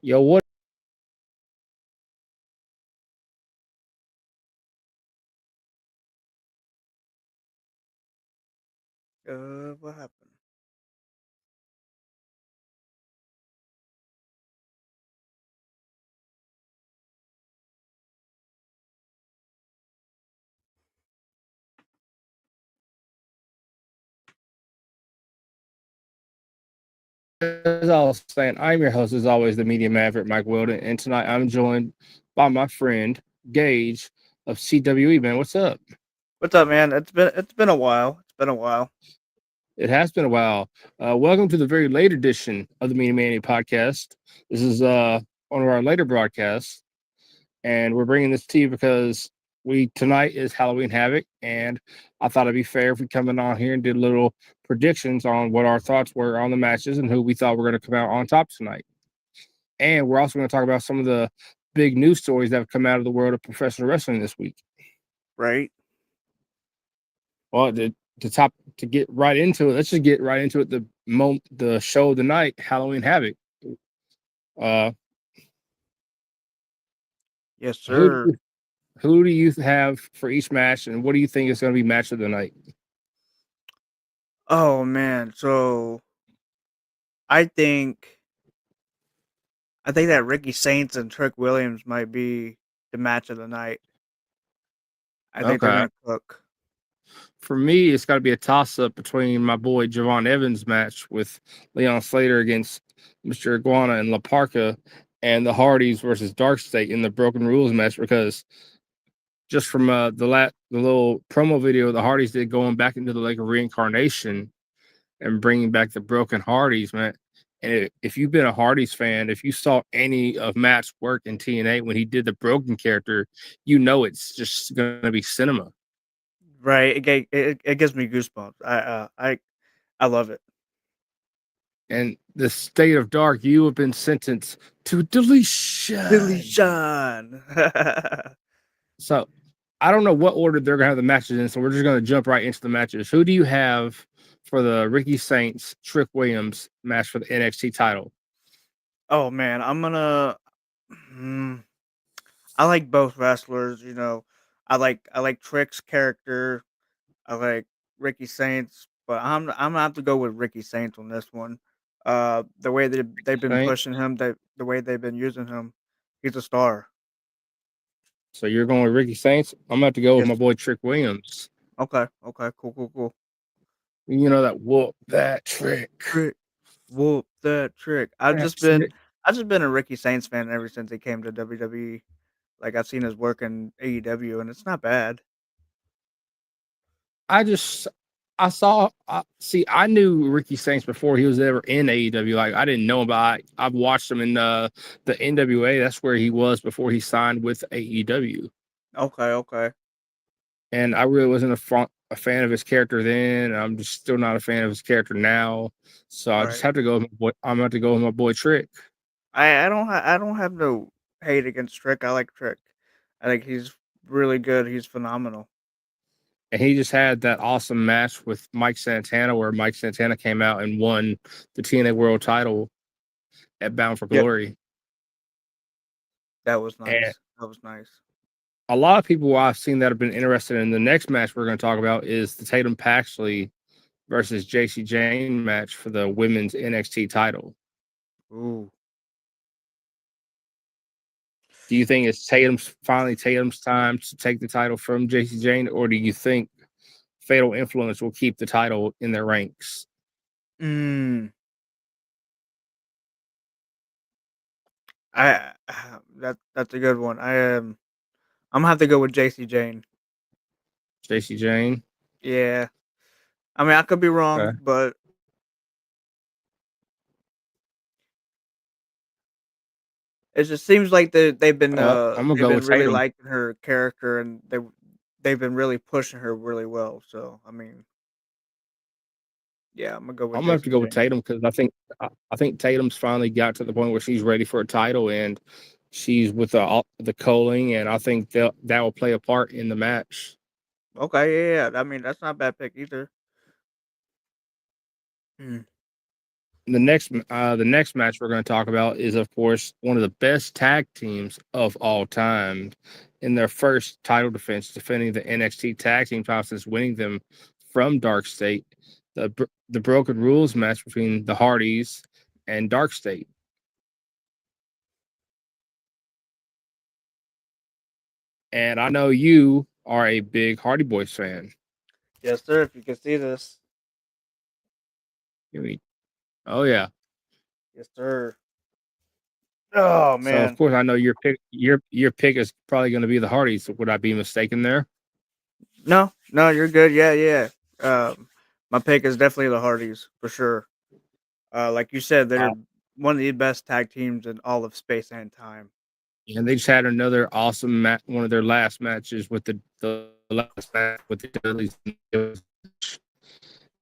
Yo, what? What happened? As I was saying, I'm your host, as always, the Media Maverick, Mike Weldon, and tonight I'm joined by my friend Gage of CWE. Man, what's up? What's up, man? It's been a while. It's been a while. It has been a while. Welcome to the very late edition of the Media Mania podcast. This is one of our later broadcasts, and we're bringing this to you because we tonight is Halloween Havoc, and I thought it'd be fair if we come in on here and did little predictions on what our thoughts were on the matches and who we thought were going to come out on top tonight. And we're also going to talk about some of the big news stories that have come out of the world of professional wrestling this week. Right? Well, the top to get right into it. Let's just get right into it. The show of the night, Halloween Havoc. Uh, Yes, who sir. who do you have for each match, and what do you think is going to be match of the night? Oh man. So I think I think that Ricky Saints and Trick Williams might be the match of the night. I think they're Okay. gonna cook. For me, it's got to be a toss up between my boy Javon Evans' match with Leon Slater against Mr. Iguana and La Parca, and the Hardys versus Dark State in the Broken Rules match, because just from the little promo video the Hardys did going back into the Lake of Reincarnation and bringing back the Broken Hardys, man. And if you've been a Hardys fan, if you saw any of Matt's work in TNA when he did the Broken character, you know it's just going to be cinema. Right? It gives me goosebumps. I love it. And the state of dark, you have been sentenced to deletion. Deletion. So I don't know what order they're gonna have the matches in, so we're just gonna jump right into the matches. Who do you have for the Ricky Saints Trick Williams match for the NXT title? Oh man, I'm gonna. Hmm, I like both wrestlers. I like Trick's character. I like Ricky Saints, but I'm gonna have to go with Ricky Saints on this one. The way that they've been Saint. pushing him, the way they've been using him, he's a star. So you're going with Ricky Saints. I'm gonna have to go with Yes. my boy Trick Williams. Okay. Okay. Cool. Cool. Cool. You know that whoop that trick. Trick. Whoop that trick. That's it. I've just been a Ricky Saints fan ever since he came to WWE. Like I've seen his work in AEW, and it's not bad. I just I saw see I knew Ricky Saints before he was ever in AEW. Like I didn't know him, but I've watched him in the NWA. That's where he was before he signed with AEW. Okay. Okay. And I really wasn't a fan of his character then. And I'm just still not a fan of his character now. So I just Right. have to go with my boy. I'm going to go with my boy Trick. I don't have no hate against Trick. I like Trick. I think he's really good. He's phenomenal. And he just had that awesome match with Mike Santana where Mike Santana came out and won the TNA World title at Bound for Yep. Glory. That was And nice. That was nice. a lot of people I've seen that have been interested in the next match we're going to talk about is the Tatum Paxley versus JC Jane match for the women's NXT title. Ooh. Do you think it's Tatum's time to take the title from JC Jane, or do you think Fatal Influence will keep the title in their ranks? Mm, I that's a good one. I'm gonna have to go with JC Jane. JC Jane. Yeah, I mean I could be wrong, Okay. but it just seems like Well, I'm gonna they've go been with really Tatum. liking her character, and they've been really pushing her really well. So I mean, yeah, I'm gonna go with I'm gonna have to JC go with Jane. Tatum because I think Tatum's finally got to the point where she's ready for a title and she's with the culling, and I think that will play a part in the match. Okay, yeah. I mean that's not a bad pick either. Mm. The next match we're going to talk about is, of course, one of the best tag teams of all time in their first title defense, defending the NXT Tag Team title since winning them from Dark State. The Broken Rules match between the Hardys and Dark State. And I know you are a big Hardy Boys fan. Yes, sir. If you can see this, I mean, oh yeah. yes, sir. Oh So of man, course I know your pick is probably going to be the Hardys. Would I be mistaken there? no, no, you're good. Yeah, yeah. My pick is definitely the Hardys for sure. Like you said, they're one of the best tag teams in all of space and time. And they just had another awesome match, one of their last matches with the last match with the Dudleys.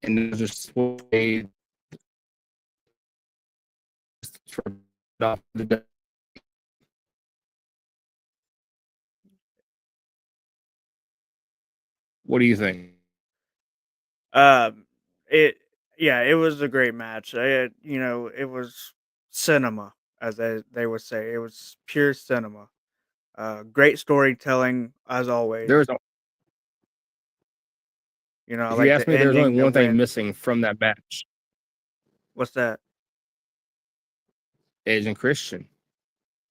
And it was just way for the. What do you think? Um, it yeah, it was a great match. It was cinema, as they would say. It was pure cinema. Great storytelling as always. There's, I if you like ask the me, there's ending only that one thing went. missing from that match: What's that? Edge and Christian.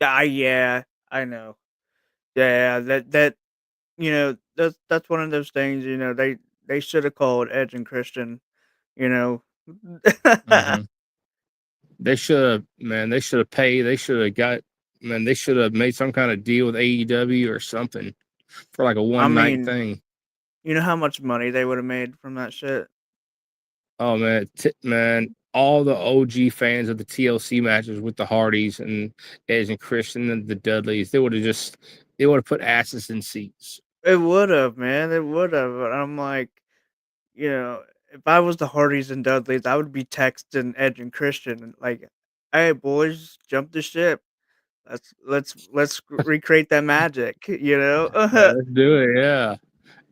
Yeah, I know. Yeah, that's one of those things. They should have called Edge and Christian. You know. Mm-hmm. They should have, man. They should have paid. They should have got, man. They should have made some kind of deal with AEW or something for like a I one night mean, thing. you know how much money they would have made from that shit. Oh man, man, all the OG fans of the TLC matches with the Hardys and Edge and Christian and the Dudleys, they would have put asses in seats. It would have, man. It would have. But I'm like, if I was the Hardys and Dudleys, I would be texting Edge and Christian and like, "Hey boys, jump the ship. Let's recreate that magic." Let's do it, yeah.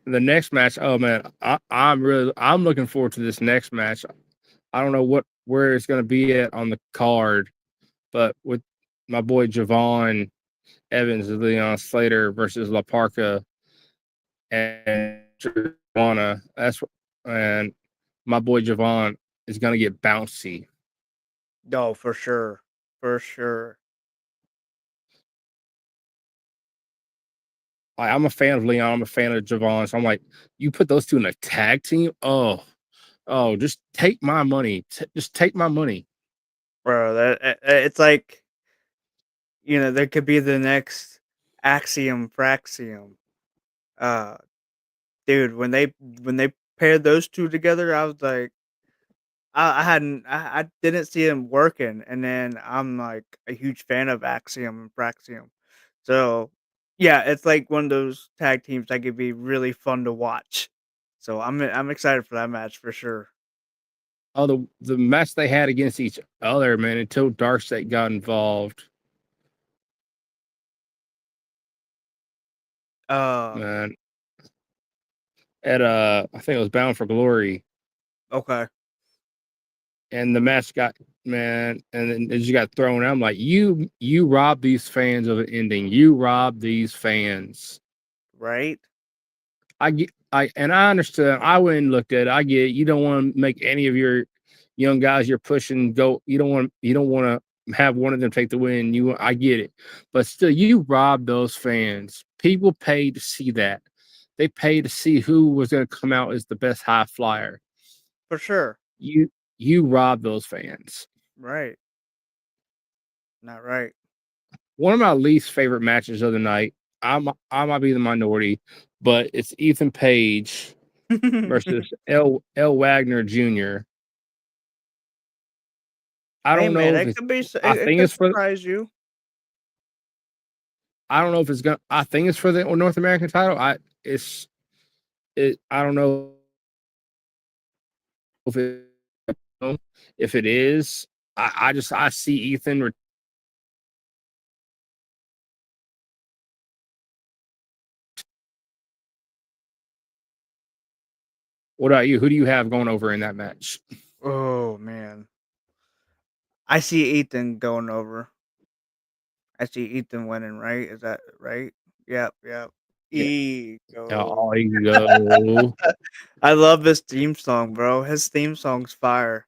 The next match, oh man, I'm looking forward to this next match. I don't know where it's gonna be at on the card, but with my boy Javon Evans and Leon Slater versus La Parca and Juana. And my boy Javon is gonna get bouncy. No, for sure, for sure. I'm a fan of Leon. I'm a fan of Javon. So I'm like, you put those two in a tag team? Oh, just take my money. Just take my money. Bro, it's like, there could be the next Axiom Fraxium. Uh, Dude, when they paired those 2 together, I was like, I didn't see him working, and then I'm, like, a huge fan of Axiom and Fraxium. So, yeah, it's like one of those tag teams that could be really fun to watch. So, I'm excited for that match for sure. Oh, the match they had against each other, man, until Darkseid got involved. Uh, Man, at I think it was Bound for Glory. okay. And the match got, man, and then it just got thrown out. I'm like, you robbed these fans of an ending. You robbed these fans. Right? I understand. I went and looked at it. I get it. You don't want to make any of your young guys you're pushing go. You don't want to have one of them take the win. I get it, but still, you rob those fans. People paid to see that. They paid to see who was going to come out as the best high flyer. For sure. You you rob those fans. Right. Not right. One of my least favorite matches of the night. I might be the minority, but it's Ethan Page versus L Wagner Jr. I Hey don't man, know if it it's. could be I it think could it's for. surprise you. I don't know if it's gonna. I think it's for the North American title. I don't know if if it is. I see Ethan. What about you? Who do you have going over in that match? Oh man. I see Ethan going over. I see Ethan winning, right? Is that right? Yep, yep. Yeah. Ego. Oh, you go. I love this theme song, bro. His theme song's fire.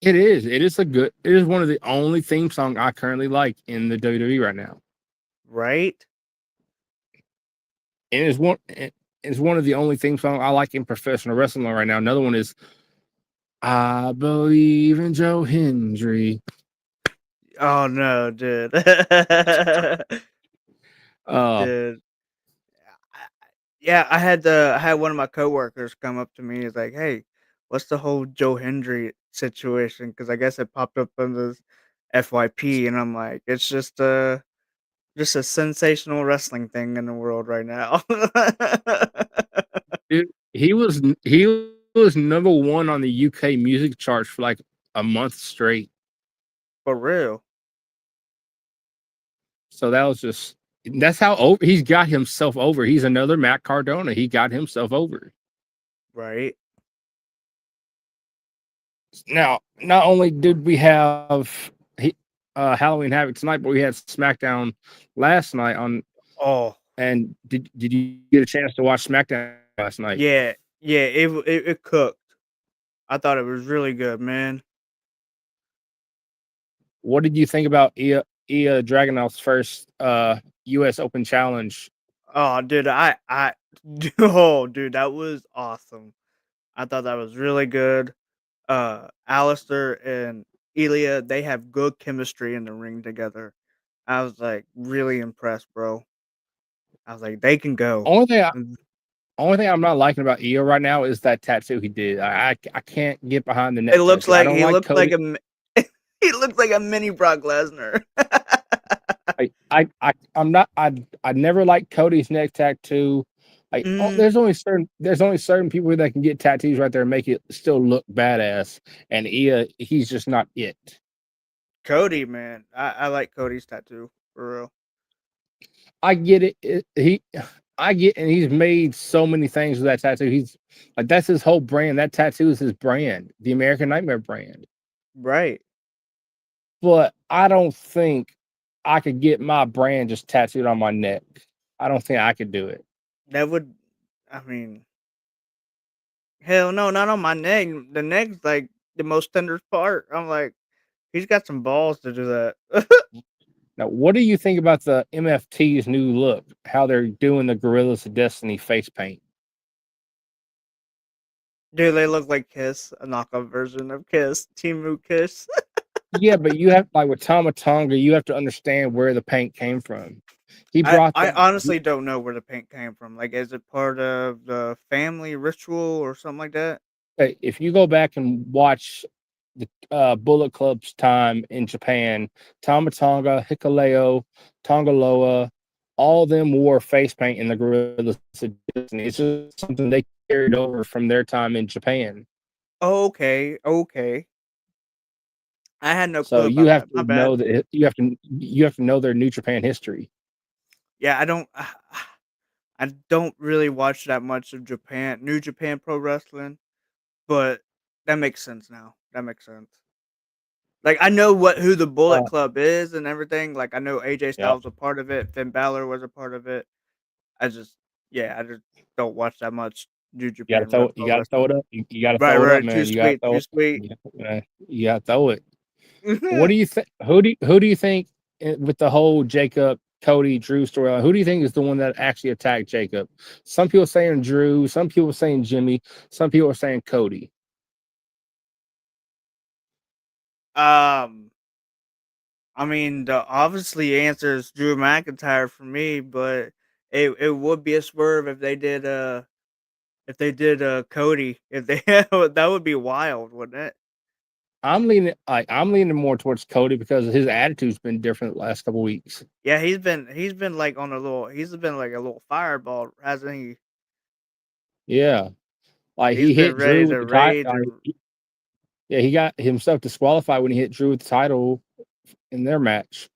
It is. It is a good. It is one of the only theme song I currently like in the WWE right now. Right? And it's one of the only theme song I like in professional wrestling right now. Another one is I believe in Joe Hendry. Oh no, dude. Uh, Dude. Yeah, I had one of my coworkers come up to me. He's like, "Hey, what's the whole Joe Hendry situation?" Because I guess it popped up on this FYP, and I'm like, "It's just a sensational wrestling thing in the world right now." dude, he was number one on the UK music charts for like a month straight. For real, So that was just that's how over he's got himself over. He's another Matt Cardona. He got himself over. right? Now, not only did we have Halloween Havoc tonight, but we had SmackDown last night on. Oh, And did you get a chance to watch SmackDown last night? yeah, yeah. It cooked. I thought it was really good, man. What did you think about Ia Dragunov's first US Open challenge? Oh, dude, oh, dude, that was awesome. I thought that was really good. Alistair and Ilya, they have good chemistry in the ring together. I was like really impressed, bro. I was like, they can go. Only thing Mm. only thing I'm not liking about Ia right now is that tattoo he did. I can't get behind the It neck looks tattoo. I like don't he like looks like Cody. he looks like a mini Brock Lesnar. I'm not I never liked Cody's neck tattoo. Mm, There's only certain people that can get tattoos right there and make it still look badass. And Ia, he's just not it. Cody, man, I like Cody's tattoo for real. I get it. I get, and he's made so many things with that tattoo. He's like, that's his whole brand. That tattoo is his brand, the American Nightmare brand. Right. But I don't think I could get my brand just tattooed on my neck. I don't think I could do it. That would, I mean, hell no, not on my neck. The neck's like the most tender part. I'm like, he's got some balls to do that. Now, what do you think about the MFT's new look? How they're doing the Gorillas of Destiny face paint? Dude, they look like Kiss, a knockoff version of Kiss, Timu Kiss. Yeah, but you have like with Tama Tonga, you have to understand where the paint came from. He brought I that. honestly don't know where the paint came from. Like, is it part of the family ritual or something like that? If you go back and watch the Bullet Club's time in Japan, Tama Tonga, Hikuleo, Tongaloa, all of them wore face paint in the Gorillas of Disney. It's just something they carried over from their time in Japan. Oh, okay, okay. I had no So clue you about have that. My to bad. know that you have to know their New Japan history. Yeah, I don't. I don't really watch that much of New Japan Pro Wrestling, but that makes sense now. That makes sense. Like, I know who the Bullet Uh, Club is and everything. Like, I know AJ yeah, Styles was a part of it. Finn Balor was a part of it. I just, yeah, I just don't watch that much New Japan you Pro gotta throw Wrestling. it up. You gotta Right, throw it up, right. Too man. You gotta sweet, too throw sweet. it. You gotta throw it. What do you think? Who do you think with the whole Jacob Cody Drew storyline? Who do you think is the one that actually attacked Jacob? Some people saying Drew, some people saying Jimmy, some people are saying Cody. um, I mean, the obviously answer is Drew McIntyre for me, but it would be a swerve if they did Cody. If they that would be wild, wouldn't it? I'm leaning more towards Cody because his attitude's been different the last couple weeks. Yeah, he's been like on a little he's been like a little fireball, hasn't he? Yeah, like He's he been hit Drew ready with to the title. rage and Yeah, he got himself disqualified when he hit Drew with the title in their match.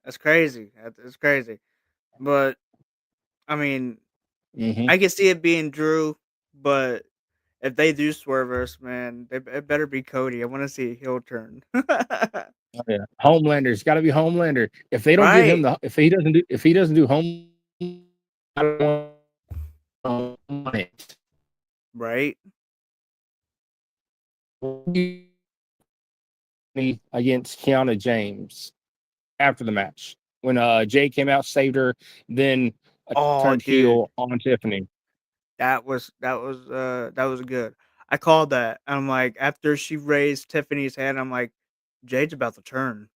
that's crazy. It's crazy. But I mean, Hmm. I can see it being Drew, but if they do swerve us, man, it better be Cody. I want to see a heel turn. Oh, yeah, Homelander's got to be Homelander. If they don't give him Right, the, if he doesn't do home, I don't want it. right. Against Kiana James after the match when Jay came out, saved her, then Oh, turned dude, heel on Tiffany. that was good. I called that. I'm like, after she raised Tiffany's hand, I'm like, Jade's about to turn.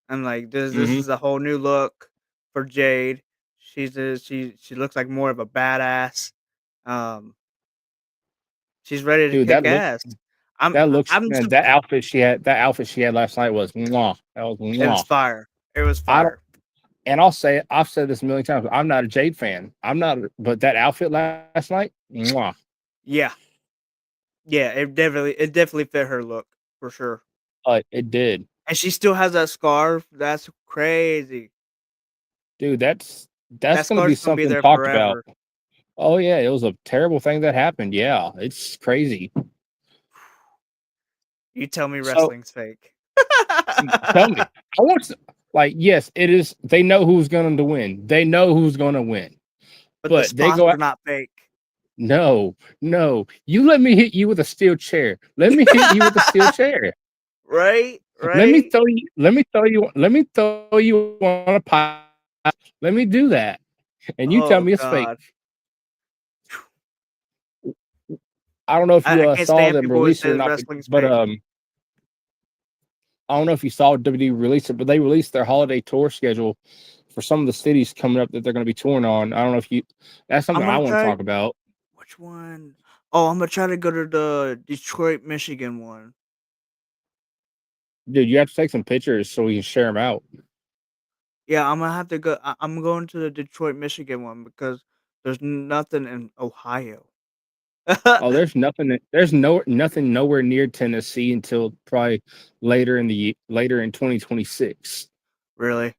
I'm like, this Hmm. is a whole new look for Jade. She looks like more of a badass. Um, she's ready to Dude, kick ass. I'm man, sup- that outfit she had last night was mwah. That was It was mwah. fire. It was I don't, fire. and I've said this a million times. I'm not a Jade fan. I'm not, but that outfit last night, mwah. Yeah, yeah. It definitely fit her look for sure. It did, And she still has that scarf. That's crazy. dude. That's That gonna be scarf's gonna be something there talked about. forever. Oh yeah, it was a terrible thing that happened. Yeah, it's crazy. You tell me So wrestling's fake. tell me, I want to, like, yes, it is. They know who's going to win. They know who's going to win, But the but they spots go are out. not fake. No, no. You let me hit you with a steel chair. Let me hit you with a steel chair. Right? Let me Right? throw you. Let me throw you. Let me throw you on a pile. Let me do that, and you tell Oh me it's fake. god. I don't know if you I can't saw stand them people who release it or say not, wrestling's but fake. I don't know if you saw WWE release it, but they released their holiday tour schedule for some of the cities coming up that they're going to be touring on. I don't know if you. That's something I'm I gonna want to try talk about. which one? Oh, I'm gonna try to go to the Detroit, Michigan one. Dude, you have to take some pictures so we can share them out. Yeah, I'm gonna have to go. I'm going to the Detroit, Michigan one because there's nothing in Ohio. Oh, there's nothing nowhere near Tennessee until probably later in 2026. Really?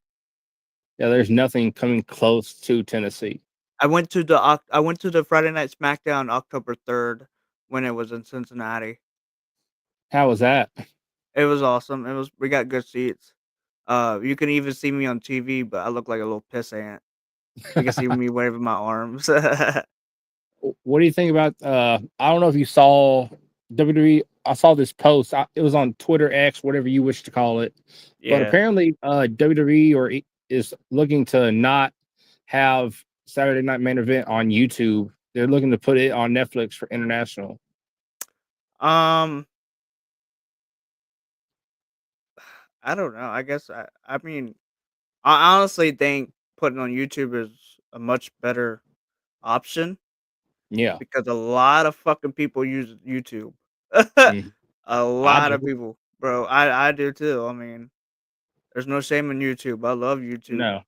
Yeah, there's nothing coming close to Tennessee. I went to the Friday Night SmackDown October 3rd when it was in Cincinnati. How was that? It was awesome. We got good seats. You can even see me on TV, but I look like a little piss ant. You can see me waving my arms. What do you think about? I don't know if you saw WWE. I saw this post. It was on Twitter X, whatever you wish to call it. But Yeah. apparently, WWE is looking to not have Saturday Night Main Event on YouTube. They're looking to put it on Netflix for international. Um, I don't know. I guess I mean, I honestly think putting on YouTube is a much better option Yeah, because a lot of fucking people use YouTube. mhm. A I lot of do. people, bro. I do too. I mean, there's no shame in YouTube. I love YouTube. No.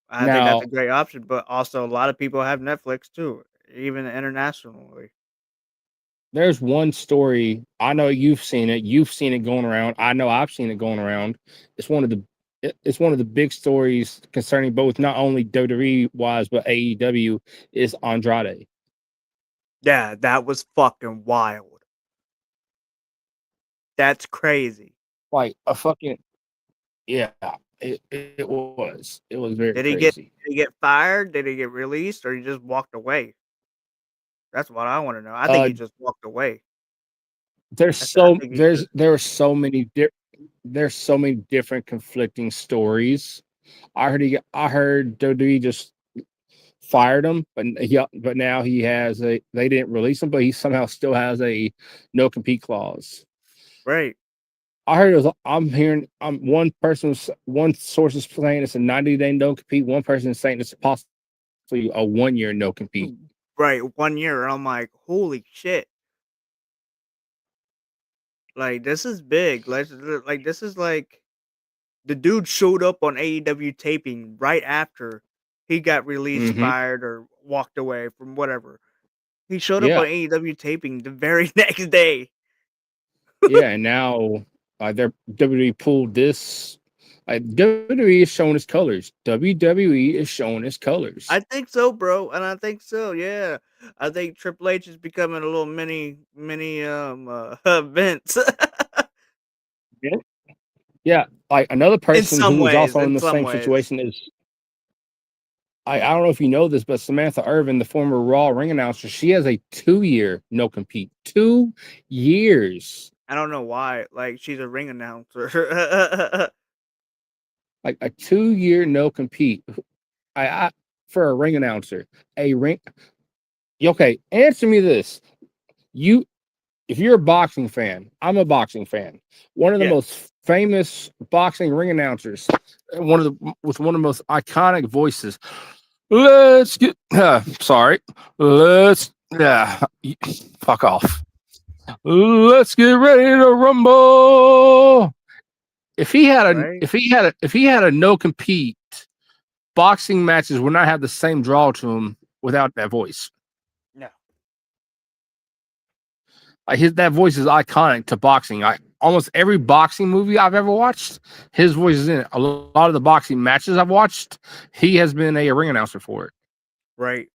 I think that's a Now, great option, but also a lot of people have Netflix too, even internationally. there's one story. I know you've seen it. You've seen it going around. I know I've seen it going around. It's one of the it's one of the big stories concerning both not only WWE wise but AEW is Andrade. Yeah, that was fucking wild. That's crazy. Like a fucking yeah. It was. It was very Did he get crazy. did he get fired? Did he get released, or he just walked away? That's what I want to know. I think Uh he just walked away. I think he should. There are so many there's so many different conflicting stories. I heard WWE just fired him, but now he has a they didn't release him, but he somehow still has a no compete clause. Right. I heard it was, I'm hearing one source is saying it's a 90-day no compete, one person is saying it's possibly a 1 year no compete. Right. 1 year. And I'm like, holy shit. Like this is big. Like this is like the dude showed up on AEW taping right after he got released, Hmm. fired, or walked away from whatever. He showed up Yeah, on AEW taping the very next day. yeah, and now they're WWE pulled this. WWE is showing its colors. WWE is showing its colors. I think so, bro, and I think so. Yeah, I think Triple H is becoming a little mini Vince. Yeah, yeah. Like another In person some who was ways, also in in the some same ways. situation is I don't know if you know this, but Samantha Irvin, the former Raw ring announcer, she has a 2 year no compete. 2 years. I don't know why. Like she's a ring announcer. Like a 2 year no compete. I for a ring announcer. A ring Okay, answer me this. You if you're a boxing fan, I'm a boxing fan. One of the Yeah, most famous boxing ring announcers, with one of the most iconic voices. Let's get sorry. Let's fuck off. Let's get ready to rumble. right. If he had a no compete, boxing matches would not have the same draw to him without that voice. No. That voice is iconic to boxing. Almost every boxing movie I've ever watched, his voice is in it. A lot of the boxing matches I've watched, he has been a ring announcer for it. Right.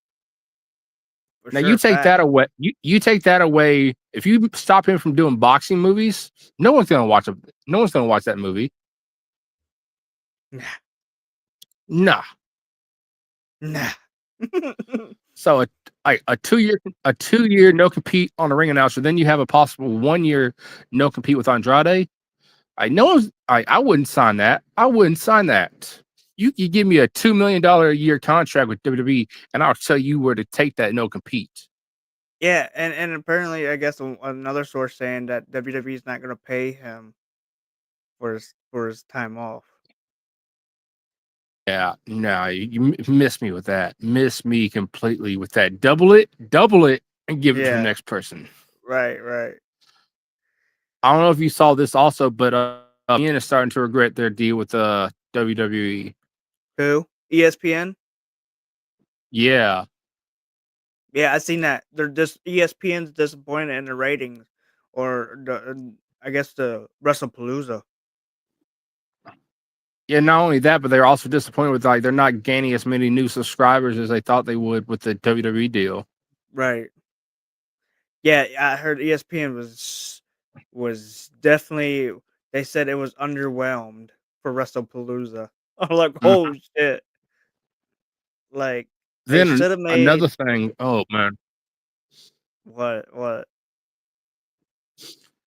For Now you sure. take Fact. that away. You take that away. If you stop him from doing boxing movies, no one's gonna watch that movie. Nah. Nah. Nah. So a 2 year no compete on a ring announcer, then you have a possible 1 year no compete with Andrade. I wouldn't sign that. I wouldn't sign that. You give me a $2 million a year contract with WWE, and I'll tell you where to take that no compete. Yeah, and apparently, I guess another source saying that WWE is not going to pay him for his time off. Yeah, no, you miss me with that. Miss me completely with that. Double it, and give it to the Yeah. next person. Right. Right. I don't know if you saw this also, but Ian is starting to regret their deal with WWE. Who? ESPN. Yeah, Yeah, I seen that. They're just ESPN's disappointed in the ratings, or I guess the WrestlePalooza. yeah. Not only that, but they're also disappointed with they're not gaining as many new subscribers as they thought they would with the WWE deal. Right. Yeah, I heard ESPN was definitely. They said it was underwhelmed for WrestlePalooza. I'm like, Mhm. oh shit! Like they Then should have made another thing. Oh man, what?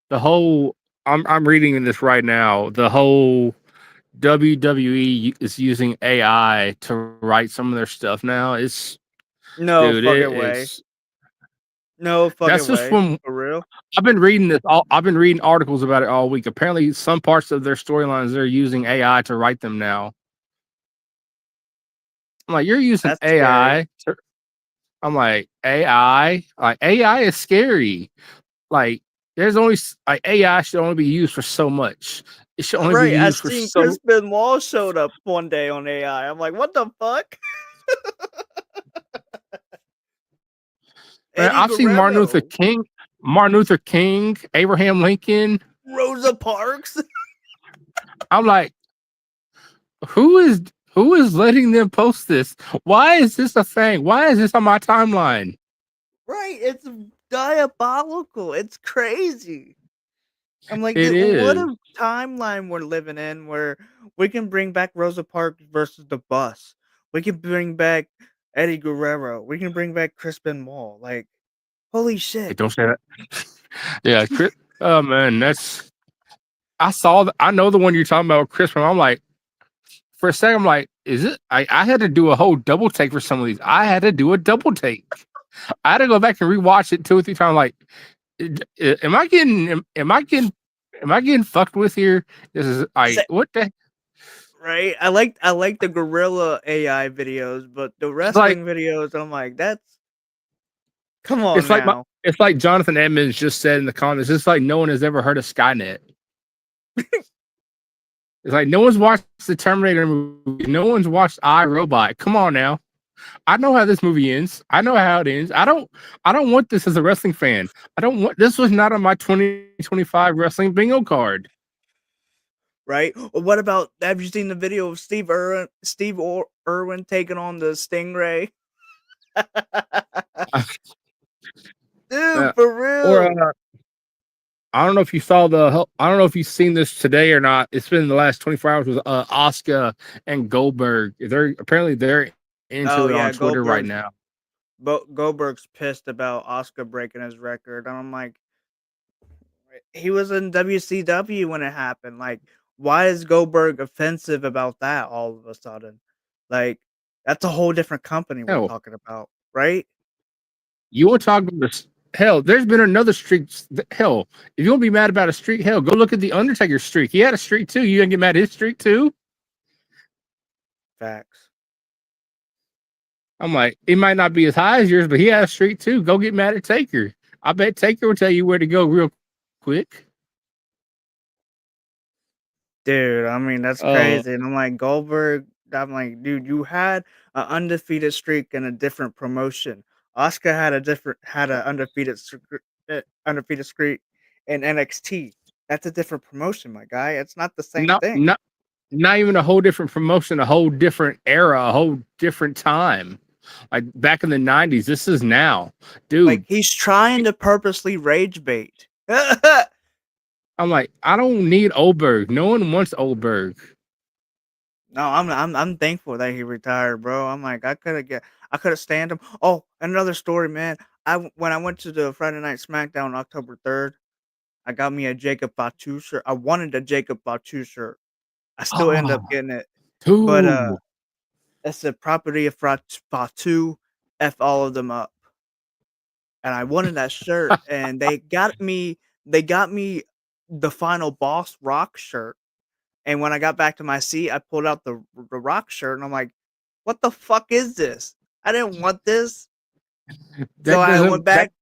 the whole I'm reading this right now. The whole WWE is using AI to write some of their stuff now. No Dude, fucking way. it's No that's fucking just way. from For real? I've been reading articles about it all week. Apparently, some parts of their storylines they're using AI to write them now. I'm like, you're using That's scary. AI. I'm like, AI. Like AI is scary. Like, there's only like AI should only be used for so much. It should only be Right, I used for seen so. Crispin Wall showed up one day on AI. I'm like, "What the fuck?" Man, Eddie I've seen Guerrero, Martin Luther King, Abraham Lincoln. Rosa Parks. I'm like, who is who is letting them post this? Why is this a thing? Why is this on my timeline? Right, it's diabolical. It's crazy. I'm like, It dude, what is. a timeline we're living in where we can bring back Rosa Parks versus the bus. We can bring back Eddie Guerrero. We can bring back Crispin Wall. Like, holy Hey, shit. don't say that. Yeah, Oh man, that's I know the one you're talking about, Chris. I'm like, for a second, I'm like, is it? I had to do a whole double take for some of these. I had to do a double take. I had to go back and rewatch it 2 or 3 times. Like, am I getting am I getting fucked with here? This is what the Right? I like the gorilla AI videos, but the it's like wrestling videos, I'm like, that's come on it's like my now. it's like Jonathan Edmonds just said in the comments. It's like no one has ever heard of Skynet. It's like no one's watched the Terminator movie. No one's watched I, Robot. Come on now. I know how this movie ends. I know how it ends. I don't want this as a wrestling fan. I don't want this was not on my 2025 wrestling bingo card. Right? Or what about have you seen the video of Irwin taking on the Stingray? Dude, Uh, for or real. I don't know if you saw I don't know if you've seen this today or not. It's been in the last 24 hours with Oscar and Goldberg. They're into Oh it on yeah, Twitter right now. Goldberg's pissed about Oscar breaking his record. And I'm like, he was in WCW when it happened. Like, why is Goldberg offensive about that all of a sudden? Like, that's a whole different company we're Hell, talking about, right? you want to talk about this? Hell, there's been another streak. Hell, if you want to be mad about a streak, hell, go look at the Undertaker streak. He had a streak too. You gonna get mad at his streak too? Facts. I'm like, it might not be as high as yours, but he had a streak too. Go get mad at Taker. I bet Taker will tell you where to go real quick. Dude, I mean, that's Oh, crazy. And I'm like, Goldberg, I'm like, dude, you had an undefeated streak in a different promotion. Oscar had a undefeated streak in NXT. That's a different promotion, my guy. It's not the same not thing. not not even a whole different promotion, a whole different era, a whole different time. Like back in the 90s, this is now. Like Dude, he's trying to purposely rage bait. I'm like, I don't need Oldberg. No one wants Oldberg. No, I'm thankful that he retired, bro. I'm like I could have stand him. Oh, another story, man. When I went to the Friday Night SmackDown October 3rd, I got me a Jacob Fatu shirt. I wanted a Jacob Fatu shirt. I still end up Oh, getting it, but dude. it's the property of Fatu. F all of them up, and I wanted that shirt, and they got me the final Boss Rock shirt. And when I got back to my seat, I pulled out the Rock shirt, and I'm like, "What the fuck is this? I didn't want this." So That I went doesn't that back.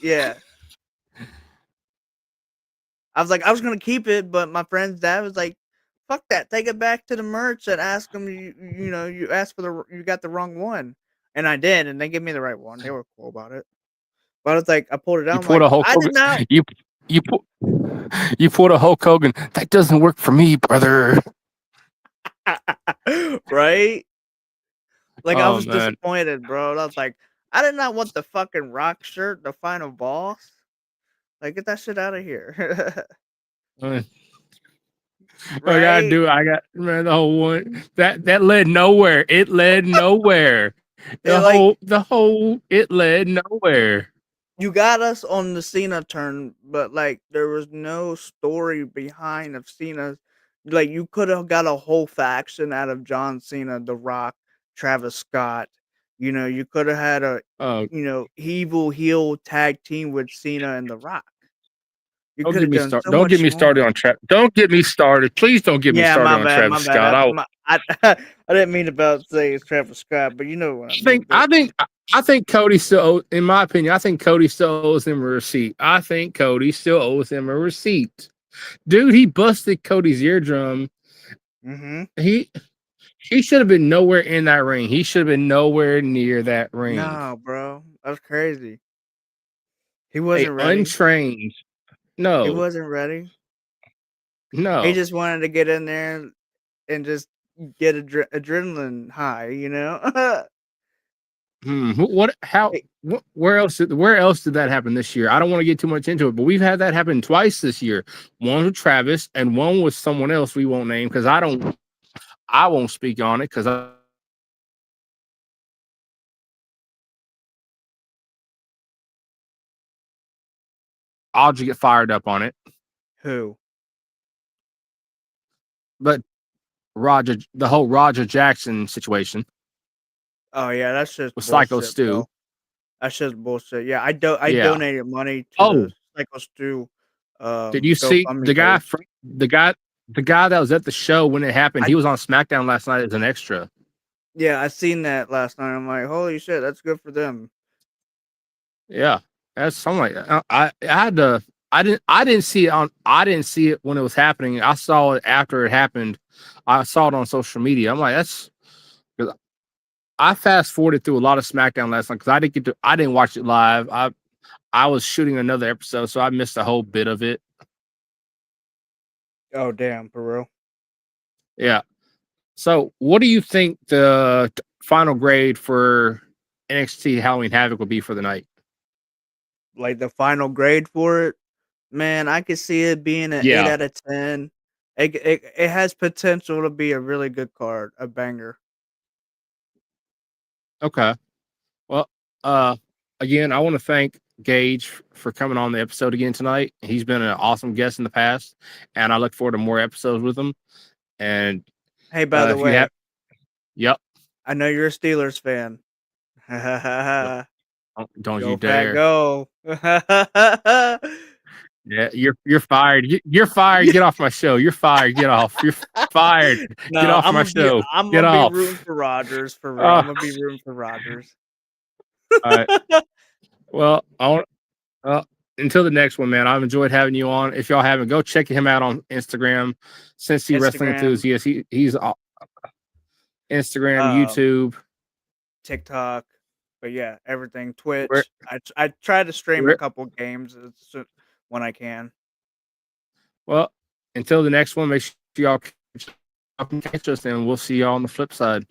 Yeah, I was like, I was gonna keep it, but my friend's dad was like, "Fuck that! Take it back to the merch and ask them. You asked for you got the wrong one." And I did, and they gave me the right one. They were cool about it. But I was like, I pulled it out. you I'm pulled like, a Hulk I did Hogan. not. You you pull you pulled a Hulk Hogan. That doesn't work for me, brother. Right? Like I Oh was man. disappointed, bro. And I was like, I did not want the fucking Rock shirt, the final boss. Like, get that shit out of here. Uh, Right? I got man the whole one that led nowhere. It led nowhere. It like The whole it led nowhere. you got us on the Cena turn, but like there was no story behind of Cena's. Like you could have got a whole faction out of John Cena, The Rock, Travis Scott. You could have had a Uh, evil heel tag team with Cena and The Rock. You don't could get have me done started. so Don't get much me started more. on Travis. Don't get me started. Please don't get me Yeah, started my on bad, my Travis bad. Scott. I didn't mean about to say it's Travis Scott, but you know what I meant. But I think Cody still, in my opinion, I think Cody still owes him a receipt. I think Cody still owes him a receipt. Dude, he busted Cody's eardrum. mhm. He he should have been nowhere in that ring. He should have been nowhere near that ring. No, bro, that's crazy. He A wasn't ready. untrained. He No, wasn't ready. He no. just wanted to get in there and just get adrenaline high, you know? What? How? Hey, Where else? Where else did that happen this year? I don't want to get too much into it, but we've had that happen twice this year. One with Travis, and one with someone else we won't name because I don't. I won't speak on it because Audrey get fired up on it, Who? but the whole Roger Jackson situation Oh yeah, that's just with Psycho bullshit, Stu. bro. That's just bullshit. Yeah, I Yeah. donated money to Oh, the Psycho Stu did you see GoFundMe the guy? page. The guy that was at the show when it happened. I He was on SmackDown last night as an extra. Yeah, I seen that last night. I'm like, holy shit, that's good for them. Yeah, that's something like that. I had to. I didn't see it on. I didn't see it when it was happening. I saw it after it happened. I saw it on social media. I'm like, that's. 'Cause I fast forwarded through a lot of SmackDown last night because I didn't get to. I didn't watch it live. I was shooting another episode, so I missed a whole bit of it. Oh damn, for real. Yeah. So, what do you think the final grade for NXT Halloween Havoc will be for the night? Like the final grade for it, man, I could see it being an 8 Yeah. out of 10. It has potential to be a really good card, a banger. Okay. Well, again, I want to thank Gage for coming on the episode again tonight. He's been an awesome guest in the past, and I look forward to more episodes with him. And Hey, by the if you way, have, yep, I know you're a Steelers fan. don't Go you Fat dare! Go. Yeah, you're fired. You're fired. Get off my show. You're fired. Get off. You're fired. No, Get off my show. I'm Get gonna off. be rooting for Rodgers for real. I'm gonna be rooting for Rodgers. All right. Well, I want. Until the next one, man. I've enjoyed having you on. If y'all haven't, go check him out on Instagram. Cincy Wrestling Instagram. Enthusiast. He's Instagram, YouTube, TikTok, but yeah, everything. Twitch. I try to stream a couple games when I can. Well, until the next one, make sure y'all can catch us, and we'll see y'all on the flip side.